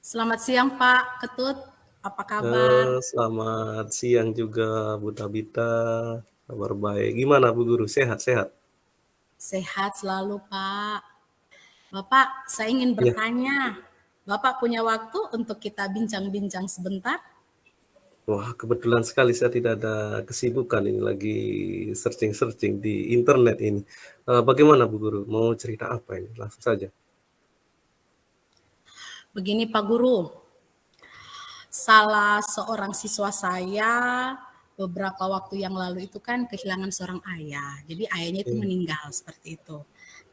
Selamat siang Pak Ketut, apa kabar? Selamat siang juga Bu Tabita, kabar baik. Gimana Bu Guru, sehat-sehat? Sehat selalu Pak. Bapak, saya ingin Ya, bertanya, Bapak punya waktu untuk kita bincang-bincang sebentar? wah kebetulan sekali saya tidak ada kesibukan ini lagi searching-searching di internet ini. Bagaimana Bu Guru, mau cerita apa ini? Langsung saja. Begini Pak Guru, salah seorang siswa saya beberapa waktu yang lalu itu kan kehilangan seorang ayah. Jadi ayahnya itu Iya, meninggal seperti itu.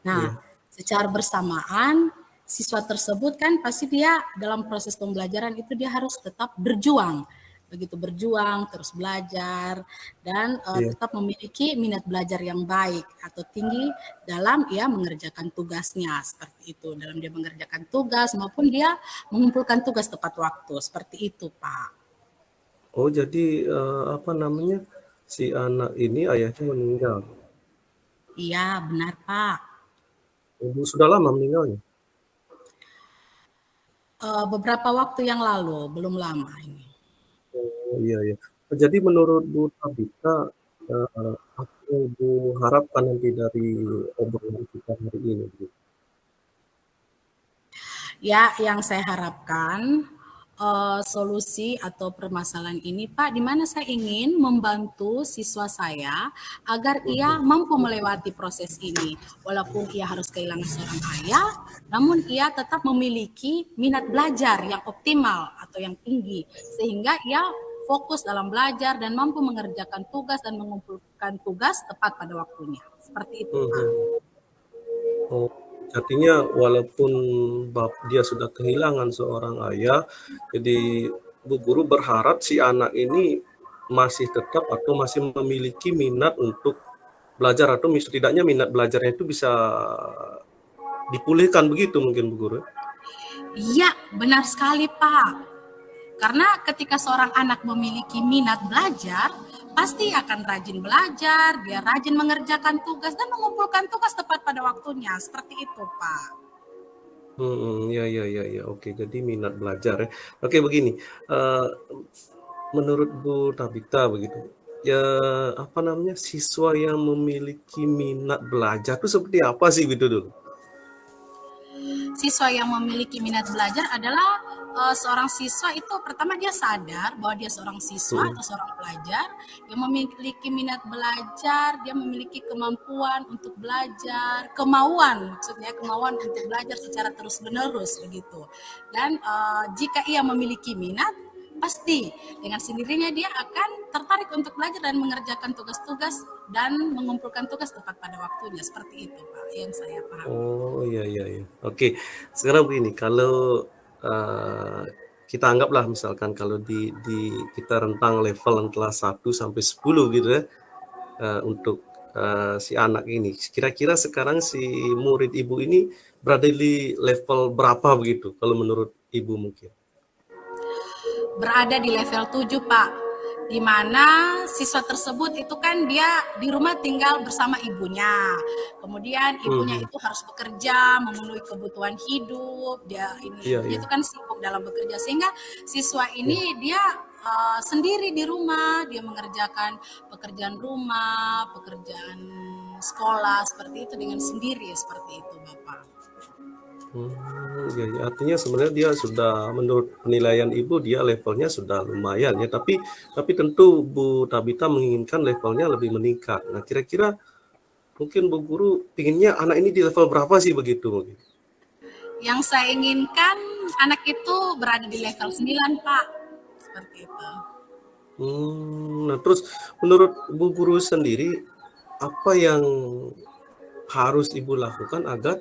Nah, iya, secara bersamaan siswa tersebut kan pasti dia dalam proses pembelajaran itu dia harus tetap berjuang. Begitu berjuang, terus belajar dan iya. tetap memiliki minat belajar yang baik atau tinggi dalam ia mengerjakan tugasnya seperti itu. Dalam dia mengerjakan tugas maupun dia mengumpulkan tugas tepat waktu seperti itu, Pak. Oh jadi apa namanya, si anak ini ayahnya meninggal. Iya, benar, Pak. Ibu sudah lama meninggalnya? Beberapa waktu yang lalu, belum lama ini. Oh iya, iya. Jadi menurut Bu Tabita, apa yang Ibu harapkan nanti dari obrolan kita hari ini, Bu? Ya, yang saya harapkan solusi atau permasalahan ini, Pak, di mana saya ingin membantu siswa saya agar ia Mhm. mampu melewati proses ini. Walaupun ia harus kehilangan seorang ayah, namun ia tetap memiliki minat belajar yang optimal atau yang tinggi, sehingga ia fokus dalam belajar dan mampu mengerjakan tugas dan mengumpulkan tugas tepat pada waktunya. Seperti itu, Pak. Mhm. Oh, artinya walaupun dia sudah kehilangan seorang ayah, jadi Bu Guru berharap si anak ini masih tetap atau masih memiliki minat untuk belajar atau setidaknya minat belajarnya itu bisa dipulihkan begitu mungkin Bu Guru? Iya, benar sekali, Pak. Karena ketika seorang anak memiliki minat belajar, pasti akan rajin belajar, dia rajin mengerjakan tugas dan mengumpulkan tugas tepat pada waktunya. Seperti itu, Pak. Ya, ya, ya, ya. Oke, jadi minat belajar ya. Oke, begini. eh, Menurut Bu Tabita begitu, ya apa namanya siswa yang memiliki minat belajar itu seperti apa sih gitu dulu? Siswa yang memiliki minat belajar adalah seorang siswa itu pertama dia sadar bahwa dia seorang siswa Mm-mm. atau seorang pelajar yang memiliki minat belajar, dia memiliki kemampuan untuk belajar, kemauan maksudnya kemauan untuk belajar secara terus-menerus begitu. Dan jika ia memiliki minat, pasti dengan sendirinya dia akan tertarik untuk belajar dan mengerjakan tugas-tugas dan mengumpulkan tugas tepat pada waktunya. Seperti itu, Pak, yang saya pahami. Oh iya, iya, iya. Oke, sekarang begini, kalau eh, kita anggaplah misalkan kalau di kita rentang level antara 1 sampai 10 gitu ya, untuk si anak ini. Kira-kira sekarang si murid ibu ini berada di level berapa begitu kalau menurut ibu mungkin? Berada di level 7, Pak. Di mana siswa tersebut itu kan dia di rumah tinggal bersama ibunya. Kemudian ibunya Mhm. itu harus bekerja, memenuhi kebutuhan hidup. Dia ini Iya, ibunya iya, itu kan sibuk dalam bekerja sehingga siswa iya. ini dia sendiri di rumah, dia mengerjakan pekerjaan rumah, pekerjaan sekolah seperti itu dengan sendiri seperti itu, Bapak. Iya, iya. Artinya sebenarnya dia sudah menurut penilaian ibu dia levelnya sudah lumayan ya. Tapi tentu Bu Tabita menginginkan levelnya lebih meningkat. Nah, kira-kira mungkin Bu Guru pinginnya anak ini di level berapa sih begitu mungkin? Yang saya inginkan anak itu berada di level 9, Pak. Seperti itu. Nah terus menurut Bu Guru sendiri apa yang harus Ibu lakukan agar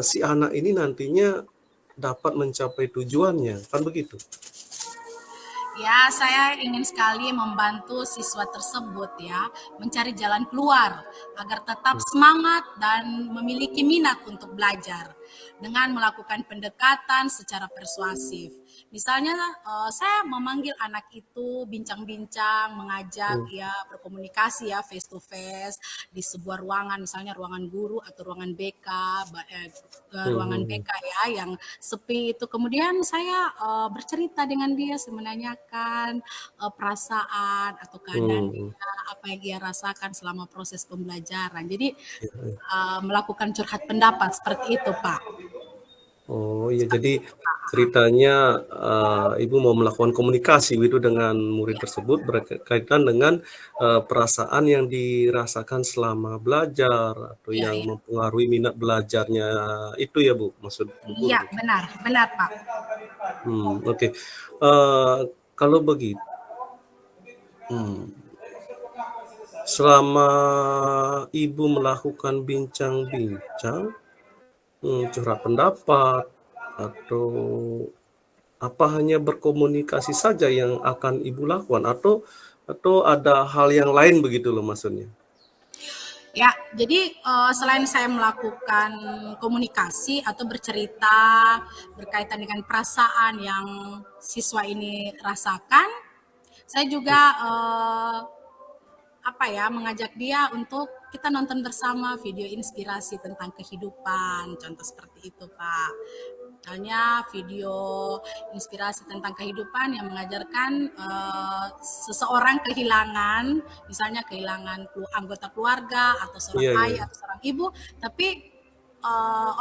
si anak ini nantinya dapat mencapai tujuannya, kan begitu? Ya, saya ingin sekali membantu siswa tersebut ya, mencari jalan keluar agar tetap semangat dan memiliki minat untuk belajar dengan melakukan pendekatan secara persuasif. Misalnya saya memanggil anak itu bincang-bincang, mengajak Hmm. ya berkomunikasi ya face to face di sebuah ruangan, misalnya ruangan guru atau ruangan BK, ruangan Hmm. BK ya yang sepi itu. Kemudian saya bercerita dengan dia, menanyakan perasaan atau keadaan Hmm. dia, apa yang dia rasakan selama proses pembelajaran. Jadi Ya, ya. melakukan curhat pendapat seperti itu, Pak. Oh iya, Seperti jadi itu, Pak. ceritanya Ibu mau melakukan komunikasi itu dengan murid Iya, tersebut berkaitan dengan perasaan yang dirasakan selama belajar atau iya, yang iya. mempengaruhi minat belajarnya itu ya Bu, maksud Bu Guru Iya, gitu. benar, benar, Pak. Oke. Eh, Kalau begitu, hmm, selama Ibu melakukan bincang-bincang, curhat pendapat atau apa hanya berkomunikasi saja yang akan Ibu lakukan atau ada hal yang lain begitu loh maksudnya? Ya, jadi selain saya melakukan komunikasi atau bercerita berkaitan dengan perasaan yang siswa ini rasakan, saya juga apa ya, mengajak dia untuk kita nonton bersama video inspirasi tentang kehidupan, contoh seperti itu, Pak. Misalnya video inspirasi tentang kehidupan yang mengajarkan seseorang kehilangan, misalnya kehilangan anggota keluarga atau seorang Iya, iya. ayah atau seorang ibu, tapi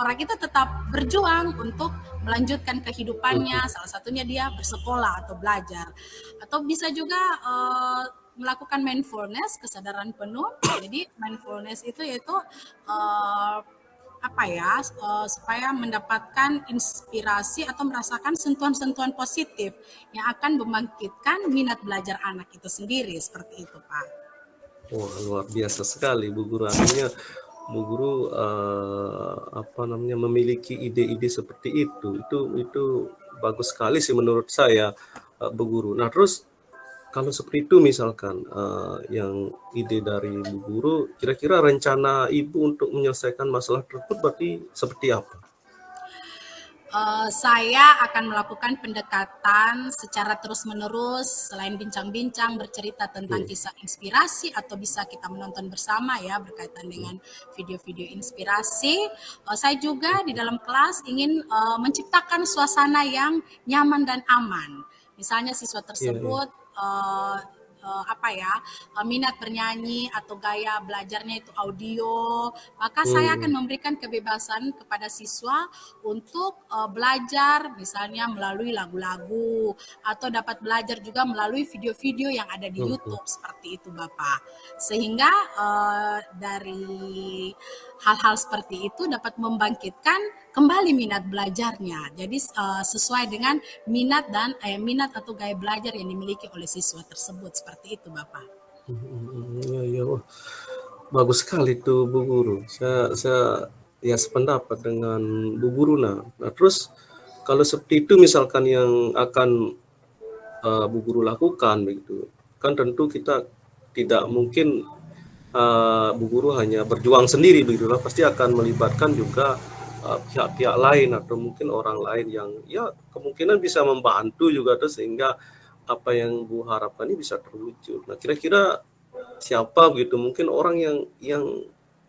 orang itu tetap berjuang untuk melanjutkan kehidupannya. Mhm. Salah satunya dia bersekolah atau belajar, atau bisa juga melakukan mindfulness, kesadaran penuh. Jadi mindfulness itu yaitu uh, apa ya, supaya mendapatkan inspirasi atau merasakan sentuhan-sentuhan positif yang akan membangkitkan minat belajar anak itu sendiri, seperti itu, Pak. Wah, luar biasa sekali Bu Guru. Artinya Bu Guru apa namanya memiliki ide-ide seperti itu. Itu bagus sekali sih menurut saya Bu Guru. Nah, terus kalau seperti itu misalkan yang ide dari Bu Guru, kira-kira rencana Ibu untuk menyelesaikan masalah tersebut berarti seperti apa? Saya akan melakukan pendekatan secara terus-menerus, selain bincang-bincang, bercerita tentang Hmm. kisah inspirasi, atau bisa kita menonton bersama ya berkaitan Hmm. dengan video-video inspirasi. Saya juga di dalam kelas ingin menciptakan suasana yang nyaman dan aman. Misalnya siswa Iya, iya. tersebut apa ya, minat bernyanyi atau gaya belajarnya itu audio, maka saya akan Hmm. memberikan kebebasan kepada siswa untuk belajar misalnya melalui lagu-lagu, atau dapat belajar juga melalui video-video yang ada di Hmm. Hmm. YouTube, seperti itu Bapak. Sehingga dari hal-hal seperti itu dapat membangkitkan kembali minat belajarnya. Jadi sesuai dengan minat atau gaya belajar yang dimiliki oleh siswa tersebut, seperti itu Bapak. Iya, iya. Wah, bagus sekali tuh Bu Guru. Saya ya sependapat dengan Bu Guru. Nah, terus kalau seperti itu misalkan yang akan Bu Guru lakukan begitu, kan tentu kita tidak mungkin Bu Guru hanya berjuang sendiri begitu lah, pasti akan melibatkan juga pihak-pihak lain atau mungkin orang lain yang ya kemungkinan bisa membantu juga tuh sehingga apa yang Bu harapkan ini bisa terwujud. Nah, kira-kira siapa gitu mungkin orang yang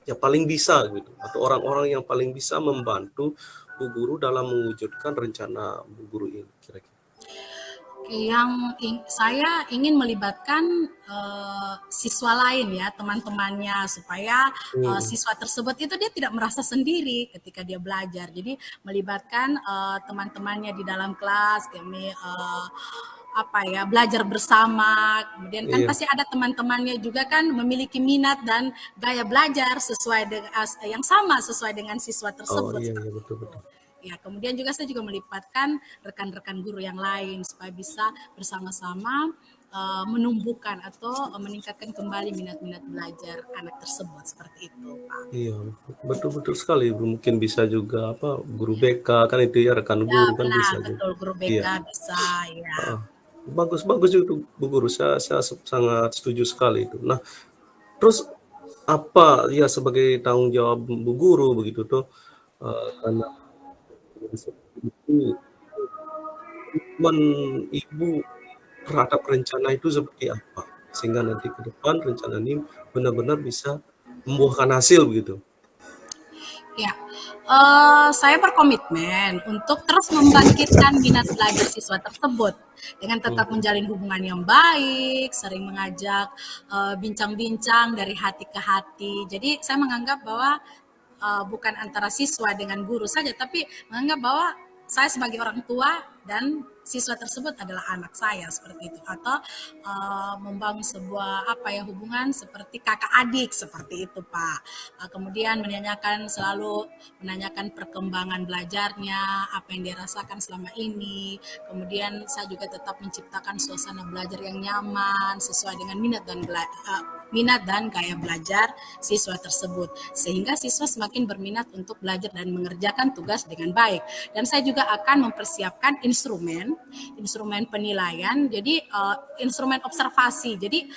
ya paling bisa gitu atau orang-orang yang paling bisa membantu Bu Guru dalam mewujudkan rencana Bu Guru ini kira-kira. Saya ingin melibatkan siswa lain ya, teman-temannya, supaya Hmm. siswa tersebut itu dia tidak merasa sendiri ketika dia belajar. Jadi melibatkan teman-temannya di dalam kelas, kami apa ya, belajar bersama. Kemudian kan Iya. pasti ada teman-temannya juga kan memiliki minat dan gaya belajar sesuai dengan yang sama sesuai dengan siswa Oh tersebut, iya, iya, seperti betul, itu. betul. Ya, kemudian juga saya juga melibatkan rekan-rekan guru yang lain supaya bisa bersama-sama menumbuhkan atau meningkatkan kembali minat-minat belajar anak tersebut, seperti itu, Pak. Iya, betul-betul sekali. Mungkin bisa juga apa guru BK kan itu ya rekan Ya, guru kan benar, bisa juga. betul, guru BK Iya. bisa, ya. Bagus bagus itu Bu Guru. Saya sangat setuju sekali itu. Nah, terus apa ya sebagai tanggung jawab Bu Guru begitu tuh karena seperti itu komitmen Ibu terhadap rencana itu seperti apa? Sehingga nanti ke depan rencana ini benar-benar bisa membuahkan hasil begitu. Ya, saya berkomitmen untuk terus membangkitkan minat belajar siswa tersebut dengan tetap Mhm, menjalin hubungan yang baik, sering mengajak bincang-bincang dari hati ke hati. Jadi saya menganggap bahwa bukan antara siswa dengan guru saja, tapi menganggap bahwa saya sebagai orang tua dan siswa tersebut adalah anak saya seperti itu, atau membangun sebuah apa ya hubungan seperti kakak adik seperti itu Pak. Kemudian selalu menanyakan perkembangan belajarnya, apa yang dia rasakan selama ini. Kemudian saya juga tetap menciptakan suasana belajar yang nyaman sesuai dengan minat dan gaya belajar siswa tersebut, sehingga siswa semakin berminat untuk belajar dan mengerjakan tugas dengan baik. Dan saya juga akan mempersiapkan instrumen penilaian, jadi instrumen observasi. Jadi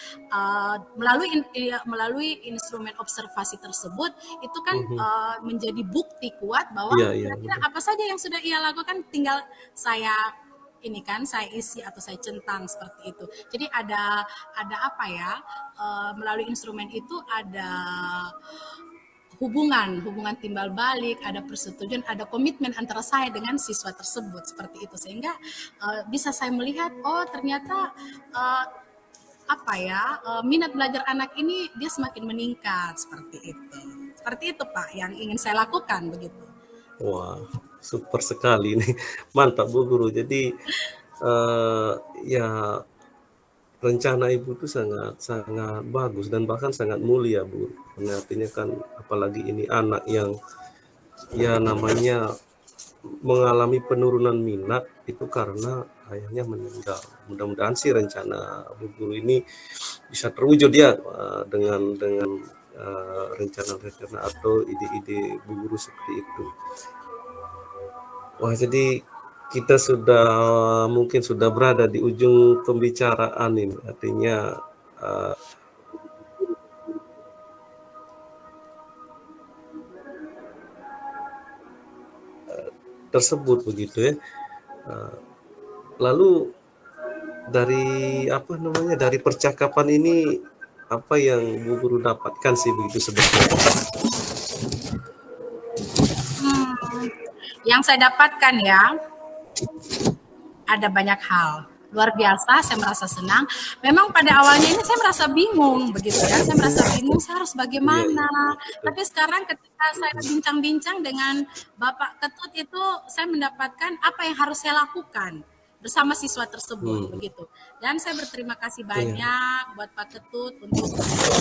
melalui instrumen observasi tersebut itu kan mhm. menjadi bukti kuat bahwa Iya iya, kira-kira betul. apa saja yang sudah ia lakukan, tinggal saya ini kan saya isi atau saya centang seperti itu. Jadi ada apa ya, melalui instrumen itu ada hubungan timbal balik, ada persetujuan, ada komitmen antara saya dengan siswa tersebut seperti itu, sehingga bisa saya melihat oh ternyata uh, apa ya minat belajar anak ini dia semakin meningkat seperti itu Pak yang ingin saya lakukan begitu. Wah, super sekali nih. Mantap Bu Guru. Jadi eh, ya rencana Ibu itu sangat sangat bagus dan bahkan sangat mulia Bu. Karena artinya kan apalagi ini anak yang ya namanya mengalami penurunan minat itu karena ayahnya meninggal. Mudah-mudahan sih rencana Bu Guru ini bisa terwujud ya dengan rencana-rencana atau ide-ide Bu Guru seperti itu. Wah, jadi kita sudah mungkin sudah berada di ujung pembicaraan ini. Artinya uh, tersebut begitu ya. Uh, Lalu dari apa namanya dari percakapan ini apa yang Bu Guru dapatkan sih begitu sebetulnya? Hmm, yang saya dapatkan ya ada banyak hal. Luar biasa, saya merasa senang. Memang pada awalnya ini saya merasa bingung begitu ya. Saya merasa bingung saya harus Iya iya bagaimana. betul. Tapi sekarang ketika saya bincang-bincang dengan Bapak Ketut itu saya mendapatkan apa yang harus saya lakukan bersama siswa tersebut Hmm, begitu. Dan saya berterima kasih iya banyak buat Pak Ketut untuk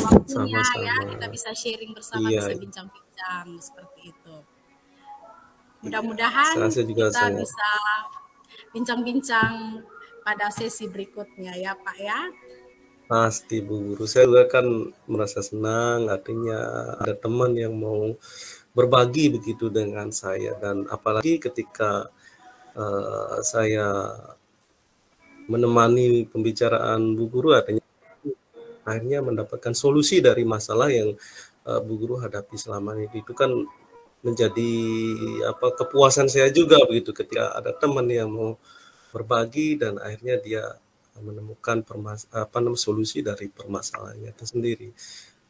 waktunya ya. sama-sama. Kita bisa sharing bersama, Iya bisa bincang-bincang seperti itu. iya. Mudah-mudahan Saya juga kita sangat bisa bincang-bincang pada sesi berikutnya ya Pak ya. pasti Bu Guru. Saya juga kan merasa senang artinya ada teman yang mau berbagi begitu dengan saya dan apalagi ketika saya menemani pembicaraan Bu Guru artinya akhirnya mendapatkan solusi dari masalah yang Bu Guru hadapi selama ini itu kan menjadi apa kepuasan saya juga begitu ketika ada teman yang mau berbagi dan akhirnya dia menemukan apa namanya solusi dari permasalahannya itu sendiri.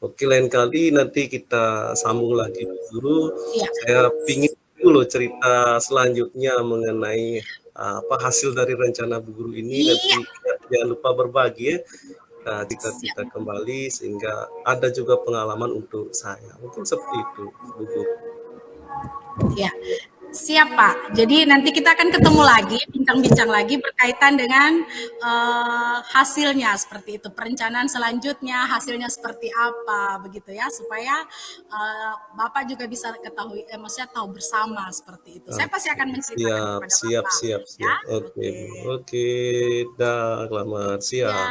Oke, lain kali nanti kita sambung lagi Bu Guru. Iya, Saya pingin dulu cerita selanjutnya mengenai apa hasil dari rencana Bu Guru ini. iya, Nanti jangan lupa berbagi ya siap. cerita-cerita kembali sehingga ada juga pengalaman untuk saya. Mungkin seperti itu Bu Guru. Ya, siap Pak. Jadi nanti kita akan ketemu lagi, bincang-bincang lagi berkaitan dengan hasilnya seperti itu. Perencanaan selanjutnya hasilnya seperti apa begitu ya, supaya Bapak juga bisa ketahui, maksudnya tahu bersama seperti itu. Saya pasti Oke, akan menceritakan siap, kepada siap, Bapak. siap, Ya, siap. Oke, oke. Bu. Oke, dah, selamat Ya, siang.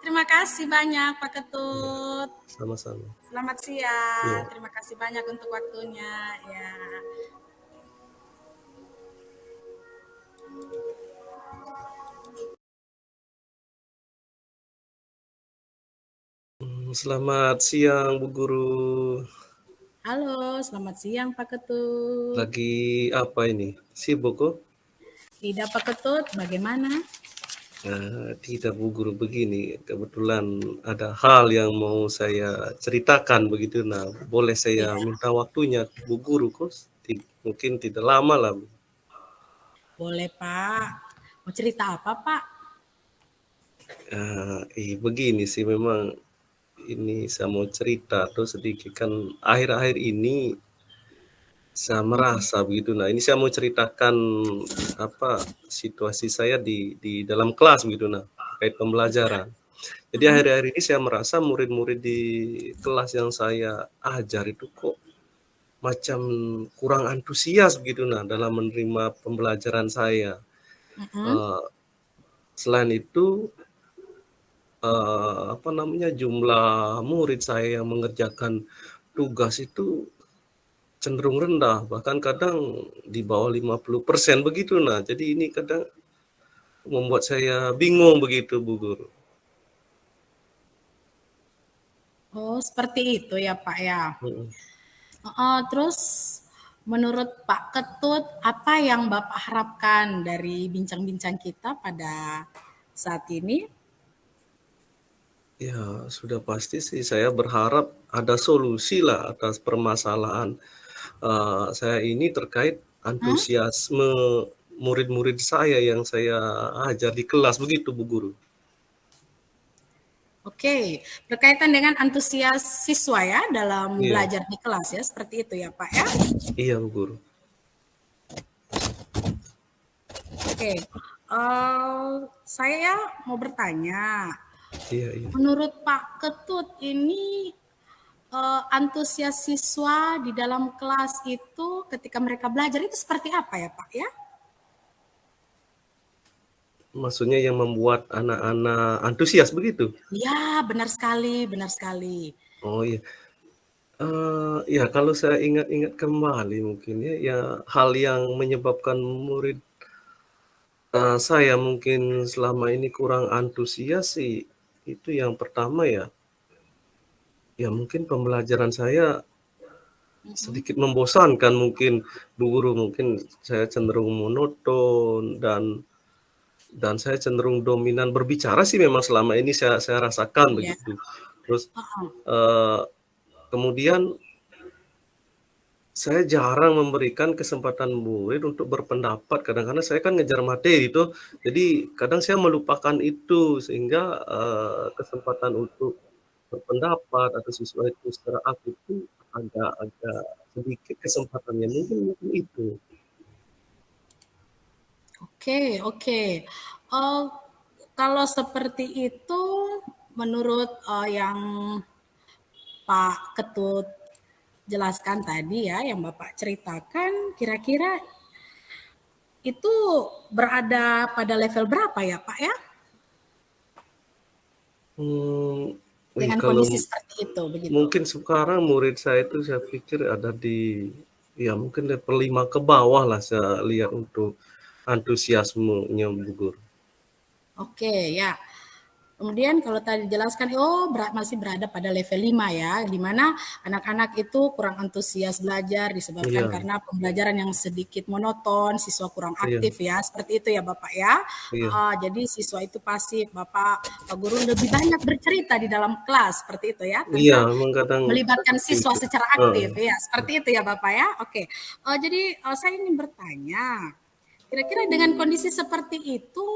terima kasih banyak Pak Ya, Ketut. sama-sama. Selamat siang. Ya. Terima kasih banyak untuk waktunya. Ya. Selamat siang, Bu Guru. Halo, selamat siang Pak Ketut. Lagi apa ini? Sibuk kok? Tidak Pak Ketut, bagaimana? Tidak Bu Guru, begini, kebetulan ada hal yang mau saya ceritakan begitu. Nah, boleh saya Iya, minta waktunya Bu Guru kok? Mungkin tidak lama lah Bu. boleh Pak. Mau cerita apa Pak? Begini sih memang ini saya mau cerita tuh sedikit kan akhir-akhir ini saya Mm-mm. merasa begitu. Nah, ini saya mau ceritakan apa situasi saya di dalam kelas begitu. Nah, terkait pembelajaran. Jadi Mm-mm. akhir-akhir ini saya merasa murid-murid di kelas yang saya ajar itu kok macam kurang antusias begitu nah dalam menerima pembelajaran saya. Mm-mm. Eh, Selain itu apa namanya jumlah murid saya yang mengerjakan tugas itu cenderung rendah, bahkan kadang di bawah 50% begitu. Nah, jadi ini kadang membuat saya bingung begitu, Bu Guru. Oh, seperti itu ya Pak ya. Mm. Terus menurut Pak Ketut, apa yang Bapak harapkan dari bincang-bincang kita pada saat ini? Ya, sudah pasti sih saya berharap ada solusi lah atas permasalahan saya ini terkait Hmm? antusiasme murid-murid saya yang saya ajar di kelas begitu, Bu Guru. Oke, berkaitan dengan antusias siswa ya dalam Iya, belajar di kelas ya, seperti itu ya Pak ya. iya Bu Guru. Oke, saya mau bertanya, Iya, iya. menurut Pak Ketut ini antusias siswa di dalam kelas itu ketika mereka belajar itu seperti apa ya Pak ya? Maksudnya yang membuat anak-anak antusias begitu? Ya, benar sekali, benar sekali. Oh iya. Ya kalau saya ingat-ingat kembali mungkin ya, ya hal yang menyebabkan murid saya mungkin selama ini kurang antusias sih, itu yang pertama ya, ya mungkin pembelajaran saya Mhm. sedikit membosankan mungkin Bu Guru, mungkin saya cenderung monoton dan saya cenderung dominan berbicara sih memang selama ini saya rasakan Iya, begitu. Terus, heeh, eee, kemudian saya jarang memberikan kesempatan murid untuk berpendapat, kadang-kadang saya kan ngejar materi itu, jadi kadang saya melupakan itu sehingga, kesempatan untuk berpendapat atau siswa itu secara aktif itu agak-agak sedikit kesempatannya, mungkin itu. oke oke. Eee, Kalau seperti itu menurut, yang Pak Ketut jelaskan tadi ya, yang Bapak ceritakan, kira-kira itu berada pada level berapa ya, Pak, ya? Mmm, Dengan Kalau kondisi seperti itu, begitu? mungkin sekarang murid saya itu saya pikir ada di, ya mungkin level 5 ke bawah lah saya lihat untuk antusiasmenya, Bu Guru. Oke, ya. Kemudian kalau tadi dijelaskan, oh masih berada pada level 5 ya, di mana anak-anak itu kurang antusias belajar disebabkan Iya, karena pembelajaran yang sedikit monoton, siswa kurang iya, aktif ya, seperti itu ya Bapak ya. iya, Jadi siswa itu pasif, Pak Guru lebih banyak bercerita di dalam kelas, seperti itu ya, iya, tanpa memang kadang saya melibatkan siswa setuju. secara Heeh. aktif ya, seperti itu ya Bapak ya. Oke, jadi saya ingin bertanya, kira-kira dengan kondisi seperti itu,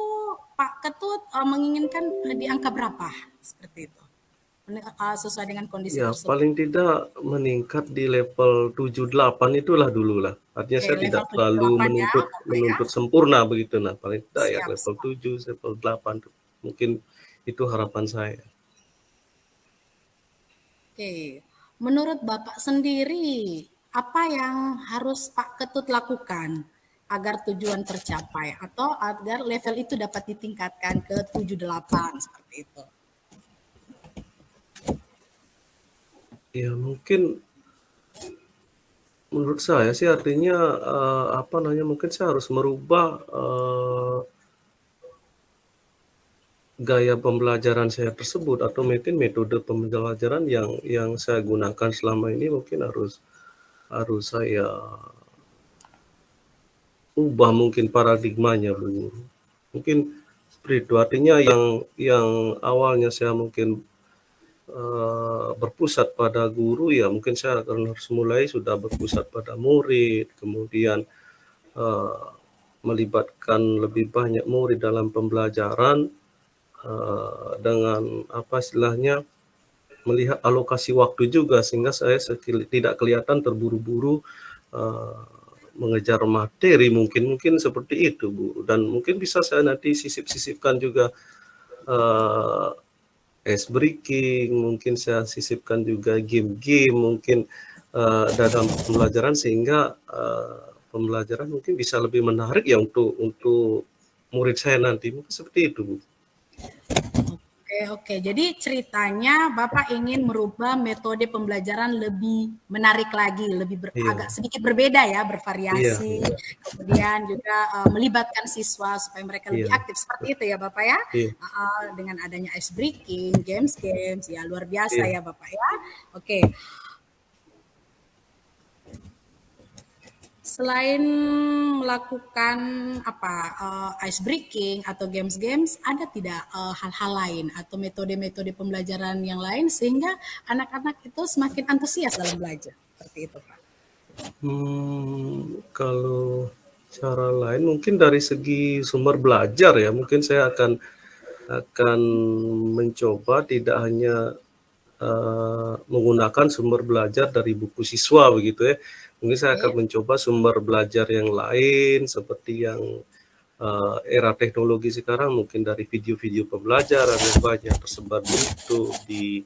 Pak Ketut menginginkan di angka berapa? Seperti itu. Sesuai dengan kondisi Ya tersebut. paling tidak meningkat di level 7 8 itulah dululah. Artinya Oke, saya tidak level tujuh terlalu delapan ya, menuntut Bapak ya. menuntut sempurna begitu. Nah, paling tidak ya Siap, level siap. 7, level 8 tuh. Mungkin itu harapan saya. Oke. Menurut Bapak sendiri, apa yang harus Pak Ketut lakukan agar tujuan tercapai atau agar level itu dapat ditingkatkan ke 7 8 seperti itu? Ya mungkin menurut saya sih artinya, apa namanya, mungkin saya harus merubah, gaya pembelajaran saya tersebut atau mungkin metode pembelajaran yang saya gunakan selama ini mungkin harus harus saya ubah mungkin paradigmanya Bu Guru. Mungkin seperti itu, artinya yang awalnya saya mungkin berpusat pada guru, ya mungkin saya akan harus mulai sudah berpusat pada murid, kemudian melibatkan lebih banyak murid dalam pembelajaran dengan apa istilahnya, melihat alokasi waktu juga sehingga saya tidak kelihatan terburu-buru mengejar materi, mungkin seperti itu Bu. Dan mungkin bisa saya nanti sisip-sisipkan juga ice breaking, mungkin saya sisipkan juga game-game mungkin dalam pembelajaran, sehingga pembelajaran mungkin bisa lebih menarik ya untuk murid saya nanti, mungkin seperti itu Bu. Oke. Jadi ceritanya Bapak ingin merubah metode pembelajaran lebih menarik lagi, agak sedikit berbeda ya, bervariasi, kemudian juga melibatkan siswa supaya mereka lebih aktif, seperti itu ya Bapak ya. Dengan adanya ice breaking, games, ya luar biasa ya Bapak ya. Oke. Selain melakukan ice breaking atau games, ada tidak hal-hal lain atau metode-metode pembelajaran yang lain sehingga anak-anak itu semakin antusias dalam belajar? Seperti itu, Pak. Kalau cara lain mungkin dari segi sumber belajar ya, mungkin saya akan mencoba tidak hanya menggunakan sumber belajar dari buku siswa begitu ya. Mungkin saya akan mencoba sumber belajar yang lain seperti yang era teknologi sekarang, mungkin dari video-video pembelajaran yang banyak tersebar di YouTube, di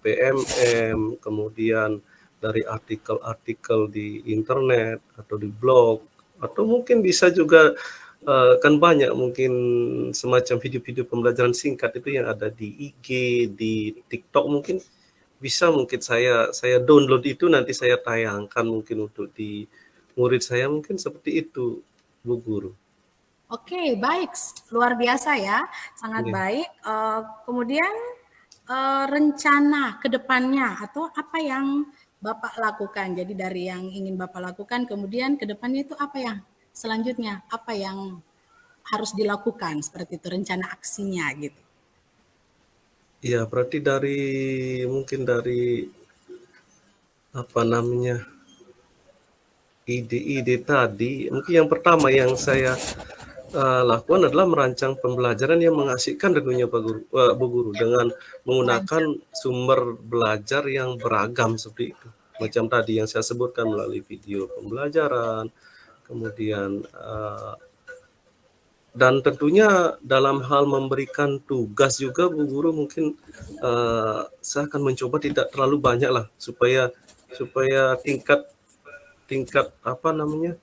PMM, kemudian dari artikel-artikel di internet atau di blog, atau mungkin bisa juga kan banyak mungkin semacam video-video pembelajaran singkat itu yang ada di IG, di TikTok, mungkin bisa mungkin saya download itu, nanti saya tayangkan mungkin untuk di murid saya, mungkin seperti itu Bu Guru. Oke, baik, luar biasa ya, sangat baik. Kemudian rencana ke depannya atau apa yang Bapak lakukan? Jadi dari yang ingin Bapak lakukan, kemudian ke depannya itu apa yang selanjutnya, apa yang harus dilakukan, seperti itu rencana aksinya gitu. Ya, berarti mungkin dari apa namanya, ide-ide tadi, mungkin yang pertama yang saya lakukan adalah merancang pembelajaran yang mengasihkan tentunya Bu Guru, dengan menggunakan sumber belajar yang beragam seperti itu. Macam tadi yang saya sebutkan, melalui video pembelajaran, kemudian dan tentunya dalam hal memberikan tugas juga Bu Guru, mungkin saya akan mencoba tidak terlalu banyak lah, supaya tingkat apa namanya,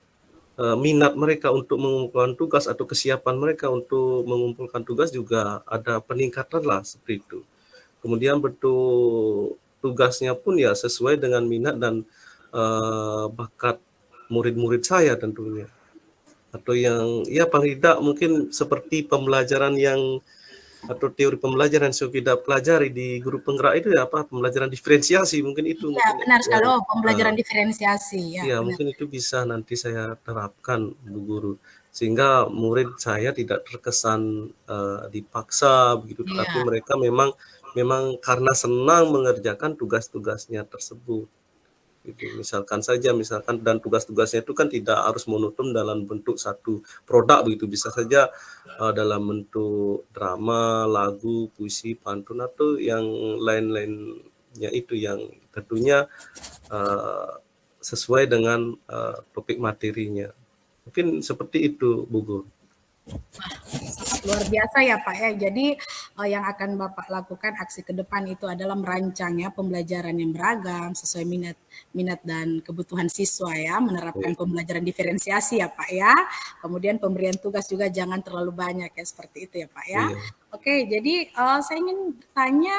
minat mereka untuk mengumpulkan tugas atau kesiapan mereka untuk mengumpulkan tugas juga ada peningkatan lah, seperti itu. Kemudian bentuk tugasnya pun ya sesuai dengan minat dan bakat murid-murid saya tentunya. Atau yang ya paling tidak mungkin seperti pembelajaran atau teori pembelajaran yang kita pelajari di guru penggerak itu ya, pembelajaran diferensiasi, mungkin itu. Ya, benar sekali, pembelajaran diferensiasi. Ya, mungkin itu bisa nanti saya terapkan Bu Guru, sehingga murid saya tidak terkesan dipaksa begitu, tapi mereka memang karena senang mengerjakan tugas-tugasnya tersebut. Gitu. Misalkan dan tugas-tugasnya itu kan tidak harus monoton dalam bentuk satu produk begitu, bisa saja dalam bentuk drama, lagu, puisi, pantun, atau yang lain-lainnya itu yang tentunya sesuai dengan topik materinya. Mungkin seperti itu Bu Guru. Sangat luar biasa ya Pak ya. Jadi yang akan Bapak lakukan aksi ke depan itu adalah merancang ya pembelajaran yang beragam sesuai minat dan kebutuhan siswa ya, menerapkan pembelajaran diferensiasi ya Pak ya. Kemudian pemberian tugas juga jangan terlalu banyak ya, seperti itu ya Pak ya. Oke, jadi saya ingin tanya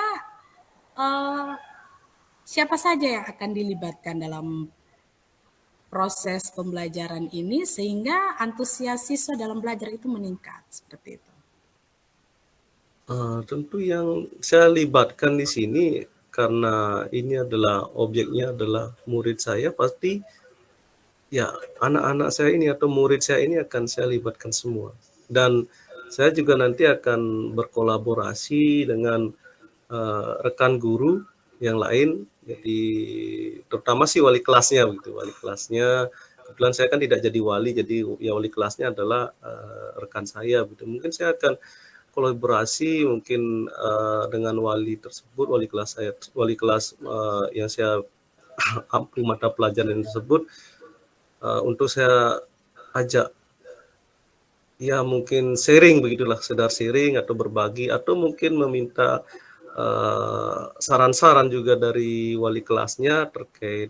siapa saja yang akan dilibatkan dalam proses pembelajaran ini sehingga antusias siswa dalam belajar itu meningkat, seperti itu. Tentu yang saya libatkan di sini, karena ini adalah objeknya adalah murid saya, pasti ya anak-anak saya ini atau murid saya ini akan saya libatkan semua. Dan saya juga nanti akan berkolaborasi dengan rekan guru yang lain, jadi terutama sih wali kelasnya begitu. Wali kelasnya kebetulan saya kan tidak jadi wali, jadi ya wali kelasnya adalah rekan saya gitu. Mungkin saya akan kolaborasi mungkin dengan wali tersebut, wali kelas saya, wali kelas yang saya ampu mata pelajaran tersebut, untuk saya ajak ya mungkin sharing begitulah, sekedar sharing atau berbagi, atau mungkin meminta saran-saran juga dari wali kelasnya terkait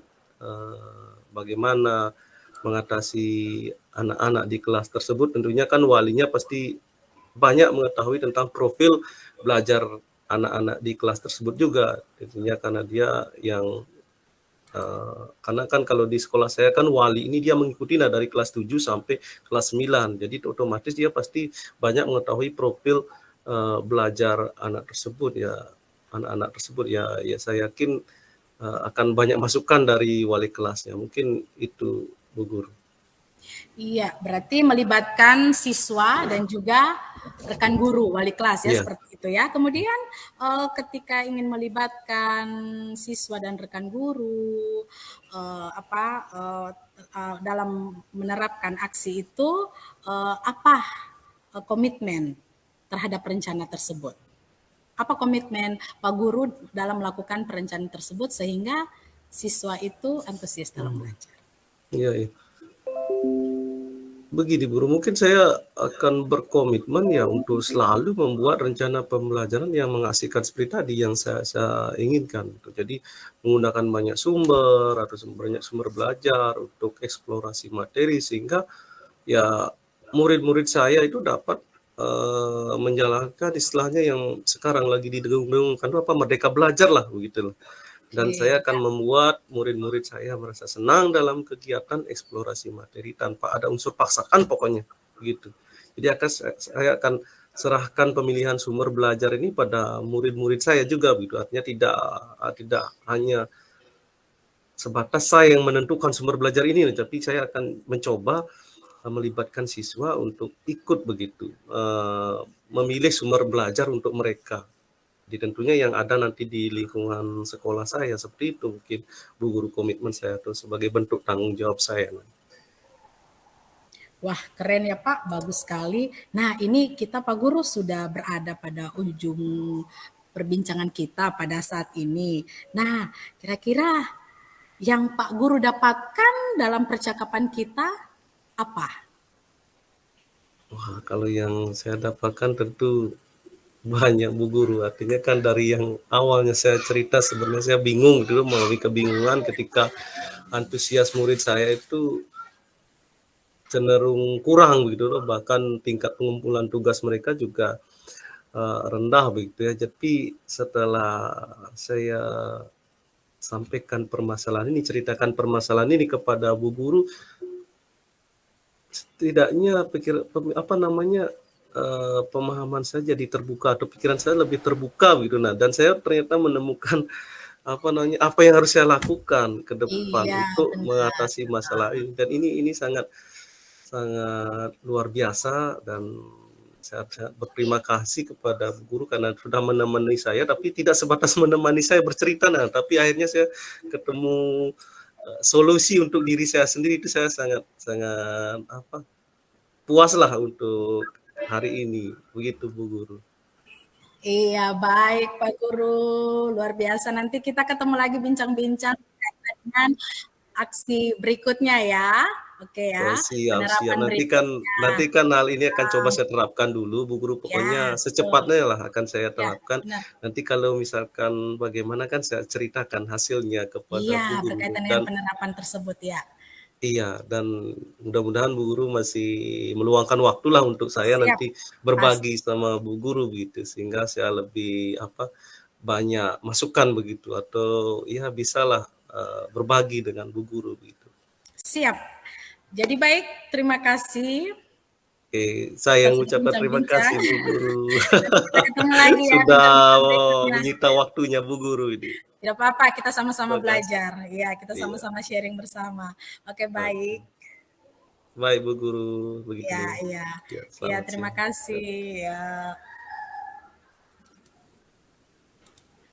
bagaimana mengatasi anak-anak di kelas tersebut. Tentunya kan walinya pasti banyak mengetahui tentang profil belajar anak-anak di kelas tersebut juga, tentunya karena dia yang karena kan kalau di sekolah saya kan wali ini dia mengikuti dari kelas 7 sampai kelas 9. Jadi otomatis dia pasti banyak mengetahui profil belajar anak tersebut ya, anak-anak tersebut ya. Ya saya yakin akan banyak masukan dari wali kelasnya. Mungkin itu Bu Guru. Iya, berarti melibatkan siswa dan juga rekan guru, wali kelas ya, Iya. seperti itu ya. Kemudian ketika ingin melibatkan siswa dan rekan guru dalam menerapkan aksi itu, apa komitmen terhadap rencana tersebut? Apa komitmen Pak Guru dalam melakukan perencanaan tersebut sehingga siswa itu antusias dalam belajar? Iya, iya. Begini Guru, mungkin saya akan berkomitmen ya untuk selalu membuat rencana pembelajaran yang mengasihkan seperti tadi yang saya inginkan. Jadi menggunakan banyak sumber atau banyak sumber belajar untuk eksplorasi materi sehingga ya murid-murid saya itu dapat menjalankan istilahnya yang sekarang lagi didengung-dengungkan itu apa, merdeka belajar lah begitu loh. Dan Oke. saya akan membuat murid-murid saya merasa senang dalam kegiatan eksplorasi materi tanpa ada unsur paksaan pokoknya gitu. Jadi saya akan serahkan pemilihan sumber belajar ini pada murid-murid saya juga gitu. Artinya tidak hanya sebatas saya yang menentukan sumber belajar ini, tapi saya akan mencoba melibatkan siswa untuk ikut begitu, memilih sumber belajar untuk mereka. Jadi tentunya yang ada nanti di lingkungan sekolah saya seperti itu mungkin Bu Guru, komitmen saya tuh sebagai bentuk tanggung jawab saya. Wah, keren ya Pak, bagus sekali. Nah, ini kita Pak Guru sudah berada pada ujung perbincangan kita pada saat ini. Nah, kira-kira yang Pak Guru dapatkan dalam percakapan kita apa? Wah, kalau yang saya dapatkan tentu banyak Bu Guru. Artinya kan dari yang awalnya saya cerita sebenarnya saya bingung dulu, melalui kebingungan ketika antusias murid saya itu cenderung kurang begitu loh, bahkan tingkat pengumpulan tugas mereka juga rendah begitu ya. Tapi setelah saya sampaikan permasalahan ini, ceritakan permasalahan ini kepada Bu Guru, setidaknya pemahaman saya jadi terbuka atau pikiran saya lebih terbuka gitu. Nah, dan saya ternyata menemukan apa yang harus saya lakukan ke depan Iya, untuk benar. mengatasi masalah ini. Dan ini sangat sangat luar biasa, dan saya berterima kasih kepada Bu Guru karena sudah menemani saya, tapi tidak sebatas menemani saya bercerita, tapi akhirnya saya ketemu solusi untuk diri saya sendiri. Itu saya sangat sangat puas lah untuk hari ini, begitu Bu Guru. Iya, baik Pak Guru. Luar biasa. Nanti kita ketemu lagi bincang-bincang berkaitan dengan aksi berikutnya ya. Oke ya, Oh, siap, siap. penerapan Nanti kan berikutnya. nanti kan hal ini akan coba saya terapkan dulu, Bu Guru. Ya, Pokoknya betul. secepatnya lah akan saya Ya, terapkan. benar. Nanti kalau misalkan bagaimana kan saya ceritakan hasilnya kepada Iya, Bu Guru. berkaitan dengan Dan penerapan tersebut ya. iya, dan mudah-mudahan Bu Guru masih meluangkan waktu lah untuk saya Siap, nanti pasti. berbagi sama Bu Guru gitu, sehingga saya lebih banyak masukan begitu, atau ya bisalah berbagi dengan Bu Guru gitu. Siap. Jadi baik, terima kasih Saya Kita yang sudah mengucapkan terima bincang-bincang. kasih Bu Guru. Nanti kita ketemu lagi ya Sudah bincang-bincang berikutnya. menyita waktunya Bu Guru ini. Tidak apa-apa, kita sama-sama Terima kasih. belajar. Ya, kita Iya. sama-sama sharing bersama. Oke, Oke. baik. Baik Bu Guru, begitu. Ya, iya. Ya, Ya, selamat terima siang. kasih. Ya.